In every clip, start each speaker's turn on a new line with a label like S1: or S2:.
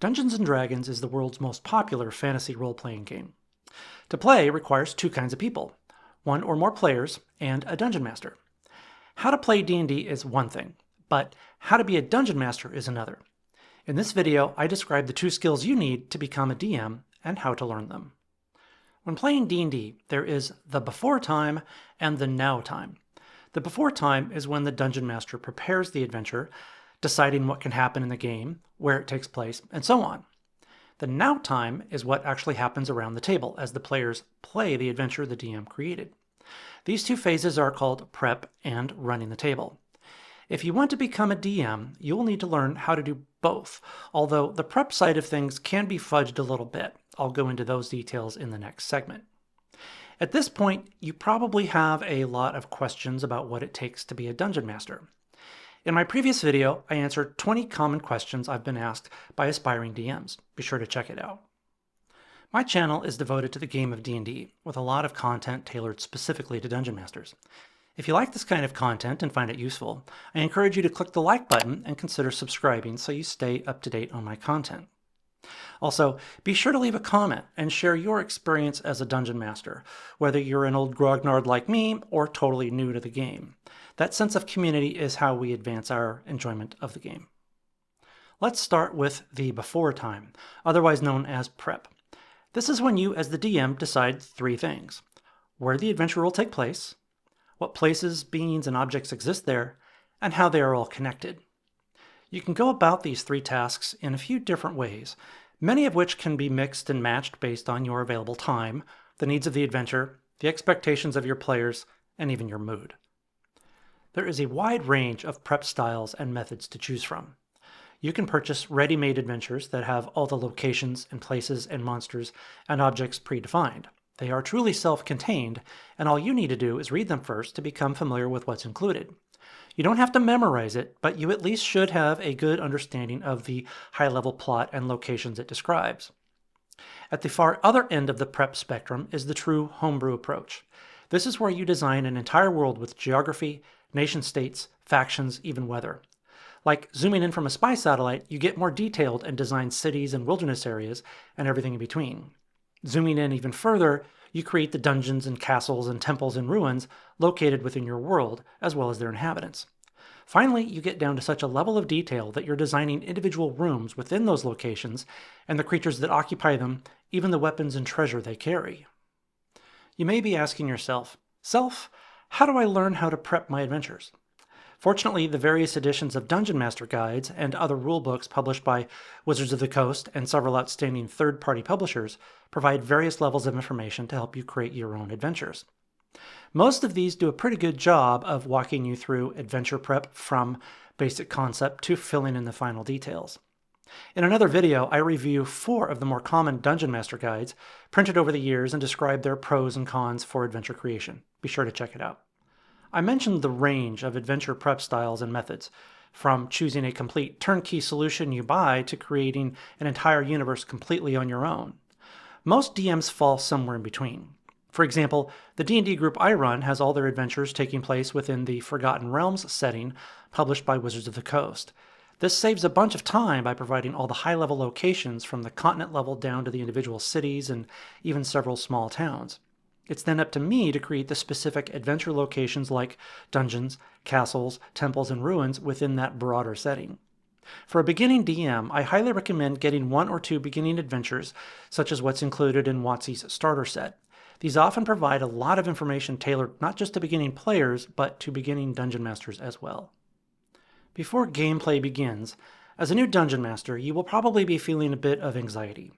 S1: Dungeons & Dragons is the world's most popular fantasy role-playing game. To play requires two kinds of people, one or more players and a dungeon master. How to play D&D is one thing, but how to be a dungeon master is another. In this video, I describe the two skills you need to become a DM and how to learn them. When playing D&D, there is the before time and the now time. The before time is when the dungeon master prepares the adventure, deciding what can happen in the game, where it takes place, and so on. The now time is what actually happens around the table as the players play the adventure the DM created. These two phases are called prep and running the table. If you want to become a DM, you will need to learn how to do both, although the prep side of things can be fudged a little bit. I'll go into those details in the next segment. At this point, you probably have a lot of questions about what it takes to be a dungeon master. In my previous video, I answered 20 common questions I've been asked by aspiring DMs. Be sure to check it out. My channel is devoted to the game of D&D, with a lot of content tailored specifically to dungeon masters. If you like this kind of content and find it useful, I encourage you to click the like button and consider subscribing so you stay up to date on my content. Also, be sure to leave a comment and share your experience as a dungeon master, whether you're an old grognard like me or totally new to the game. That sense of community is how we advance our enjoyment of the game. Let's start with the before time, otherwise known as prep. This is when you, as the DM, decide three things: where the adventure will take place, what places, beings, and objects exist there, and how they are all connected. You can go about these three tasks in a few different ways, many of which can be mixed and matched based on your available time, the needs of the adventure, the expectations of your players, and even your mood. There is a wide range of prep styles and methods to choose from. You can purchase ready-made adventures that have all the locations and places and monsters and objects predefined. They are truly self-contained, and all you need to do is read them first to become familiar with what's included. You don't have to memorize it, but you at least should have a good understanding of the high-level plot and locations it describes. At the far other end of the prep spectrum is the true homebrew approach. This is where you design an entire world with geography, nation-states, factions, even weather. Like zooming in from a spy satellite, you get more detailed and design cities and wilderness areas and everything in between. Zooming in even further, you create the dungeons and castles and temples and ruins located within your world, as well as their inhabitants. Finally, you get down to such a level of detail that you're designing individual rooms within those locations and the creatures that occupy them, even the weapons and treasure they carry. You may be asking yourself, "Self, how do I learn how to prep my adventures?" Fortunately, the various editions of Dungeon Master guides and other rulebooks published by Wizards of the Coast and several outstanding third-party publishers provide various levels of information to help you create your own adventures. Most of these do a pretty good job of walking you through adventure prep from basic concept to filling in the final details. In another video, I review 4 of the more common Dungeon Master guides printed over the years and describe their pros and cons for adventure creation. Be sure to check it out. I mentioned the range of adventure prep styles and methods, from choosing a complete turnkey solution you buy to creating an entire universe completely on your own. Most DMs fall somewhere in between. For example, the D&D group I run has all their adventures taking place within the Forgotten Realms setting published by Wizards of the Coast. This saves a bunch of time by providing all the high-level locations from the continent level down to the individual cities and even several small towns. It's then up to me to create the specific adventure locations like dungeons, castles, temples, and ruins within that broader setting. For a beginning DM, I highly recommend getting 1 or 2 beginning adventures, such as what's included in WotC's starter set. These often provide a lot of information tailored not just to beginning players, but to beginning dungeon masters as well. Before gameplay begins, as a new dungeon master, you will probably be feeling a bit of anxiety.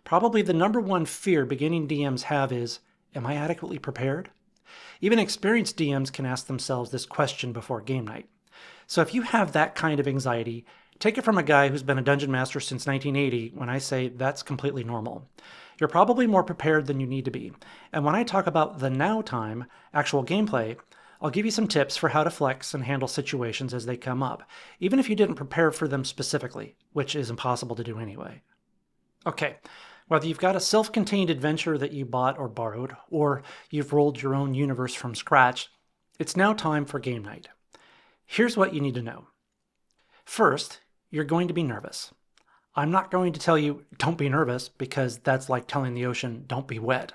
S1: Probably the number one fear beginning DMs have is, am I adequately prepared? Even experienced DMs can ask themselves this question before game night. So if you have that kind of anxiety, take it from a guy who's been a dungeon master since 1980 when I say that's completely normal. You're probably more prepared than you need to be. And when I talk about the now time, actual gameplay, I'll give you some tips for how to flex and handle situations as they come up, even if you didn't prepare for them specifically, which is impossible to do anyway. Okay. Whether you've got a self-contained adventure that you bought or borrowed, or you've rolled your own universe from scratch, it's now time for game night. Here's what you need to know. First, you're going to be nervous. I'm not going to tell you don't be nervous because that's like telling the ocean don't be wet.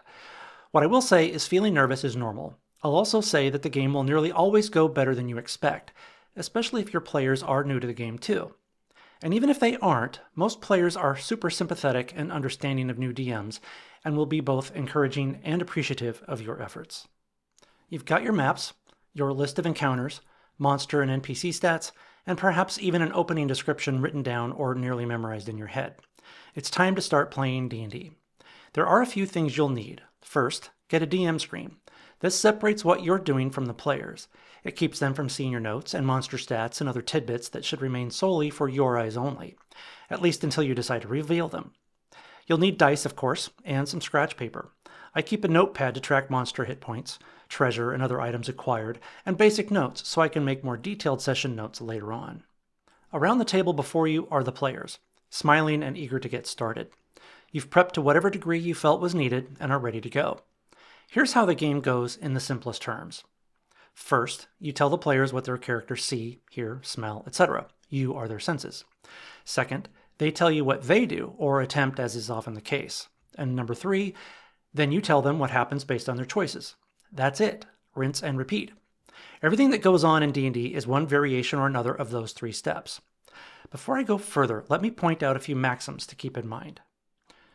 S1: What I will say is feeling nervous is normal. I'll also say that the game will nearly always go better than you expect, especially if your players are new to the game too. And even if they aren't, most players are super sympathetic and understanding of new DMs and will be both encouraging and appreciative of your efforts. You've got your maps, your list of encounters, monster and NPC stats, and perhaps even an opening description written down or nearly memorized in your head. It's time to start playing D&D. There are a few things you'll need. First, get a DM screen. This separates what you're doing from the players. It keeps them from seeing your notes and monster stats and other tidbits that should remain solely for your eyes only, at least until you decide to reveal them. You'll need dice, of course, and some scratch paper. I keep a notepad to track monster hit points, treasure, and other items acquired, and basic notes so I can make more detailed session notes later on. Around the table before you are the players, smiling and eager to get started. You've prepped to whatever degree you felt was needed and are ready to go. Here's how the game goes in the simplest terms. First, you tell the players what their characters see, hear, smell, etc. You are their senses. Second, they tell you what they do, or attempt as is often the case. And number 3, then you tell them what happens based on their choices. That's it. Rinse and repeat. Everything that goes on in D&D is one variation or another of those 3 steps. Before I go further, let me point out a few maxims to keep in mind.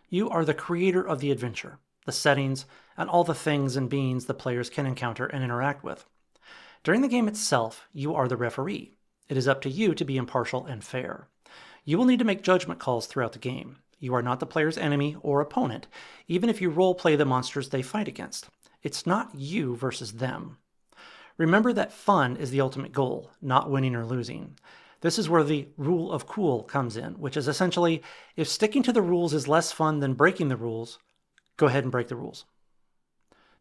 S1: You are the creator of the adventure, the settings, and all the things and beings the players can encounter and interact with. During the game itself, you are the referee. It is up to you to be impartial and fair. You will need to make judgment calls throughout the game. You are not the player's enemy or opponent, even if you role-play the monsters they fight against. It's not you versus them. Remember that fun is the ultimate goal, not winning or losing. This is where the rule of cool comes in, which is essentially, if sticking to the rules is less fun than breaking the rules, go ahead and break the rules.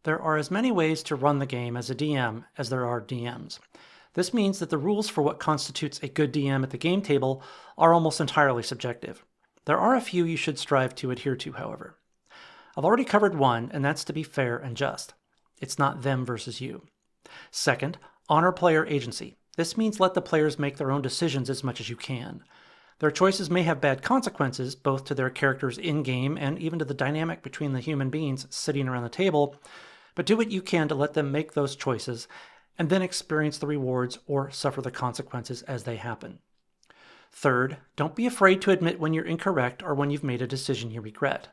S1: There are as many ways to run the game as a DM as there are DMs. This means that the rules for what constitutes a good DM at the game table are almost entirely subjective. There are a few you should strive to adhere to, however. I've already covered one, and that's to be fair and just. It's not them versus you. Second, honor player agency. This means let the players make their own decisions as much as you can. Their choices may have bad consequences, both to their characters in-game and even to the dynamic between the human beings sitting around the table, but do what you can to let them make those choices and then experience the rewards or suffer the consequences as they happen. Third, don't be afraid to admit when you're incorrect or when you've made a decision you regret.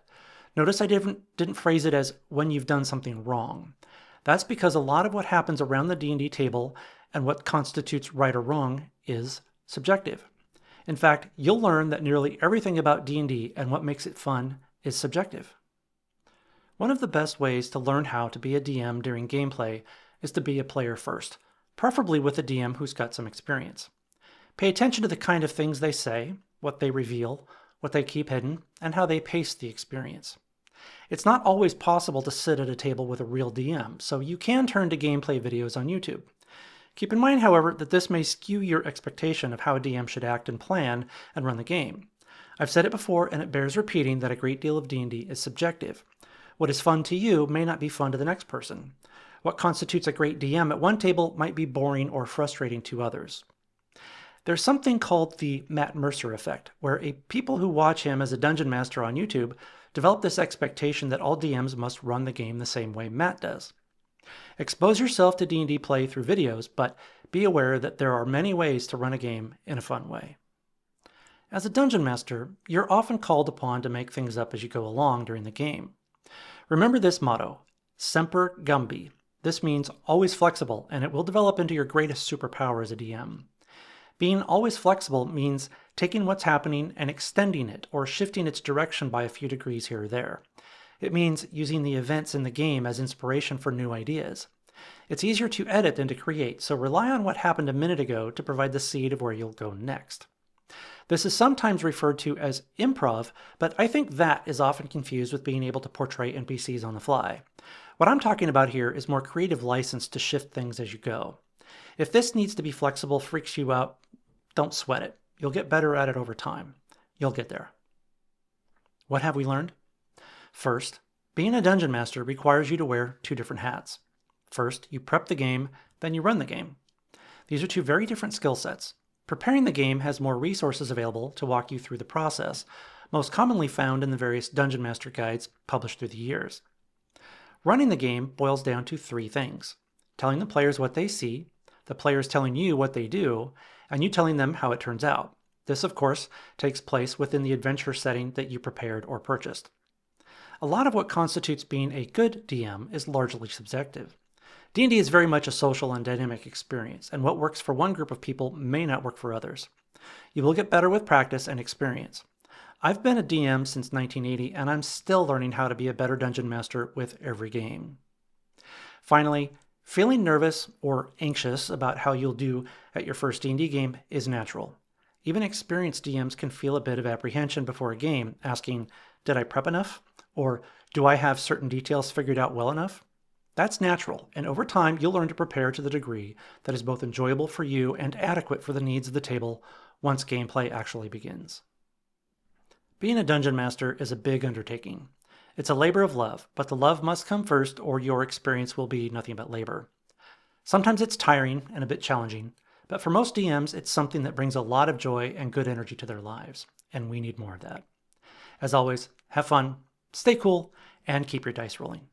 S1: Notice I didn't phrase it as when you've done something wrong. That's because a lot of what happens around the D&D table and what constitutes right or wrong is subjective. In fact, you'll learn that nearly everything about D&D and what makes it fun is subjective. One of the best ways to learn how to be a DM during gameplay is to be a player first, preferably with a DM who's got some experience. Pay attention to the kind of things they say, what they reveal, what they keep hidden, and how they pace the experience. It's not always possible to sit at a table with a real DM, so you can turn to gameplay videos on YouTube. Keep in mind, however, that this may skew your expectation of how a DM should act and plan and run the game. I've said it before, and it bears repeating that a great deal of D&D is subjective. What is fun to you may not be fun to the next person. What constitutes a great DM at one table might be boring or frustrating to others. There's something called the Matt Mercer effect, where people who watch him as a dungeon master on YouTube develop this expectation that all DMs must run the game the same way Matt does. Expose yourself to D&D play through videos, but be aware that there are many ways to run a game in a fun way. As a dungeon master, you're often called upon to make things up as you go along during the game. Remember this motto, Semper Gumby. This means always flexible, and it will develop into your greatest superpower as a DM. Being always flexible means taking what's happening and extending it or shifting its direction by a few degrees here or there. It means using the events in the game as inspiration for new ideas. It's easier to edit than to create, so rely on what happened a minute ago to provide the seed of where you'll go next. This is sometimes referred to as improv, but I think that is often confused with being able to portray NPCs on the fly. What I'm talking about here is more creative license to shift things as you go. If this needs to be flexible, freaks you out, don't sweat it. You'll get better at it over time. You'll get there. What have we learned? First, being a dungeon master requires you to wear 2 different hats. First, you prep the game, then you run the game. These are 2 very different skill sets. Preparing the game has more resources available to walk you through the process, most commonly found in the various Dungeon Master guides published through the years. Running the game boils down to three things: telling the players what they see, the players telling you what they do, and you telling them how it turns out. This, of course, takes place within the adventure setting that you prepared or purchased. A lot of what constitutes being a good DM is largely subjective. D&D is very much a social and dynamic experience, and what works for one group of people may not work for others. You will get better with practice and experience. I've been a DM since 1980, and I'm still learning how to be a better dungeon master with every game. Finally, feeling nervous or anxious about how you'll do at your first D&D game is natural. Even experienced DMs can feel a bit of apprehension before a game, asking, did I prep enough? Or do I have certain details figured out well enough? That's natural, and over time you'll learn to prepare to the degree that is both enjoyable for you and adequate for the needs of the table once gameplay actually begins. Being a dungeon master is a big undertaking. It's a labor of love, but the love must come first or your experience will be nothing but labor. Sometimes it's tiring and a bit challenging, but for most DMs it's something that brings a lot of joy and good energy to their lives, and we need more of that. As always, have fun, stay cool, and keep your dice rolling.